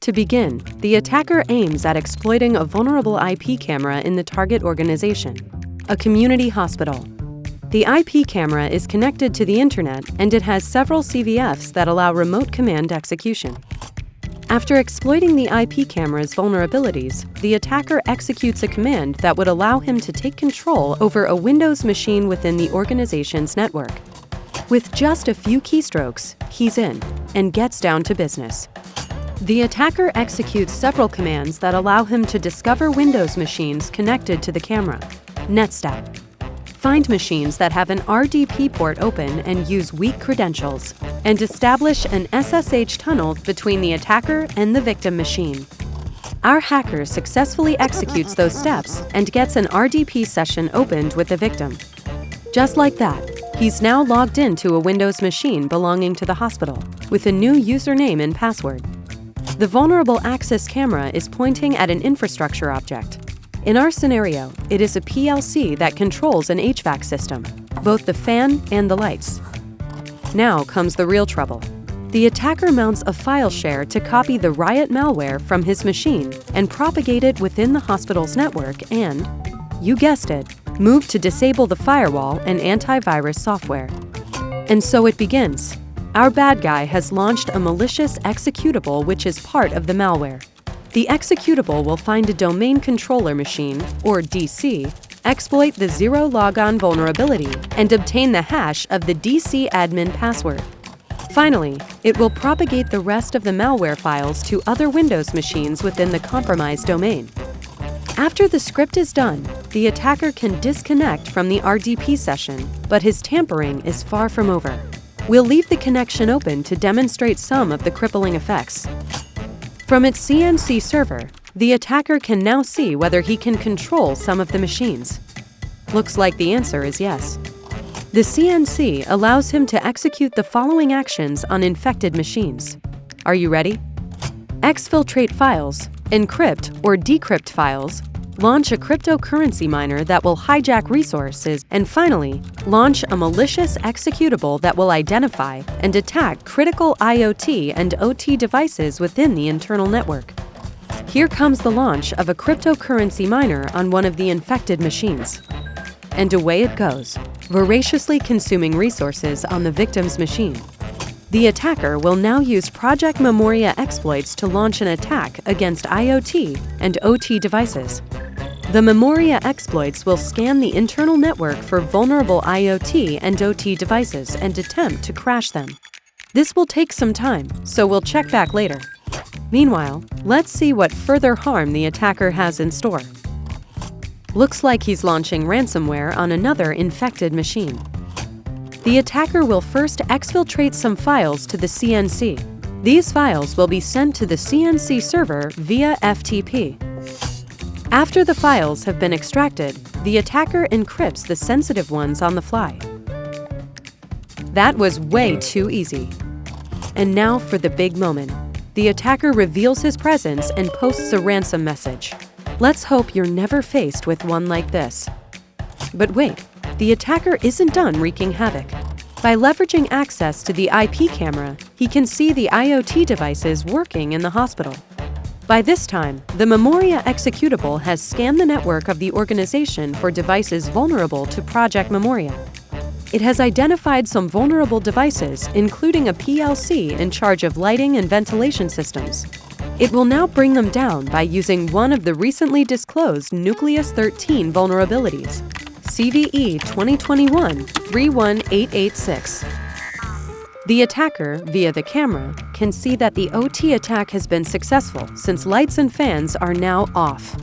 To begin, the attacker aims at exploiting a vulnerable IP camera in the target organization, a community hospital. The IP camera is connected to the internet and it has several CVFs that allow remote command execution. After exploiting the IP camera's vulnerabilities, the attacker executes a command that would allow him to take control over a Windows machine within the organization's network. With just a few keystrokes, he's in and gets down to business. The attacker executes several commands that allow him to discover Windows machines connected to the camera. Netstat. Find machines that have an RDP port open and use weak credentials, and establish an SSH tunnel between the attacker and the victim machine. Our hacker successfully executes those steps and gets an RDP session opened with the victim. Just like that, he's now logged into a Windows machine belonging to the hospital with a new username and password. The vulnerable access camera is pointing at an infrastructure object. In our scenario, it is a PLC that controls an HVAC system, both the fan and the lights. Now comes the real trouble. The attacker mounts a file share to copy the riot malware from his machine and propagate it within the hospital's network and, you guessed it, move to disable the firewall and antivirus software. And so it begins. Our bad guy has launched a malicious executable which is part of the malware. The executable will find a domain controller machine, or DC, exploit the zero logon vulnerability, and obtain the hash of the DC admin password. Finally, it will propagate the rest of the malware files to other Windows machines within the compromised domain. After the script is done, the attacker can disconnect from the RDP session, but his tampering is far from over. We'll leave the connection open to demonstrate some of the crippling effects. From its CNC server, the attacker can now see whether he can control some of the machines. Looks like the answer is yes. The CNC allows him to execute the following actions on infected machines. Are you ready? Exfiltrate files, encrypt or decrypt files, launch a cryptocurrency miner that will hijack resources, and finally, launch a malicious executable that will identify and attack critical IoT and OT devices within the internal network. Here comes the launch of a cryptocurrency miner on one of the infected machines. And away it goes, voraciously consuming resources on the victim's machine. The attacker will now use Project Memoria exploits to launch an attack against IoT and OT devices. The Memoria exploits will scan the internal network for vulnerable IoT and OT devices and attempt to crash them. This will take some time, so we'll check back later. Meanwhile, let's see what further harm the attacker has in store. Looks like he's launching ransomware on another infected machine. The attacker will first exfiltrate some files to the CNC. These files will be sent to the CNC server via FTP. After the files have been extracted, the attacker encrypts the sensitive ones on the fly. That was way too easy. And now for the big moment. The attacker reveals his presence and posts a ransom message. Let's hope you're never faced with one like this. But wait. The attacker isn't done wreaking havoc. By leveraging access to the IP camera, he can see the IoT devices working in the hospital. By this time, the Memoria executable has scanned the network of the organization for devices vulnerable to Project Memoria. It has identified some vulnerable devices, including a PLC in charge of lighting and ventilation systems. It will now bring them down by using one of the recently disclosed Nucleus 13 vulnerabilities. CVE 2021-31886. The attacker, via the camera, can see that the OT attack has been successful since lights and fans are now off.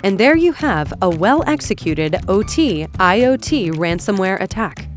And there you have a well-executed OT-IoT ransomware attack.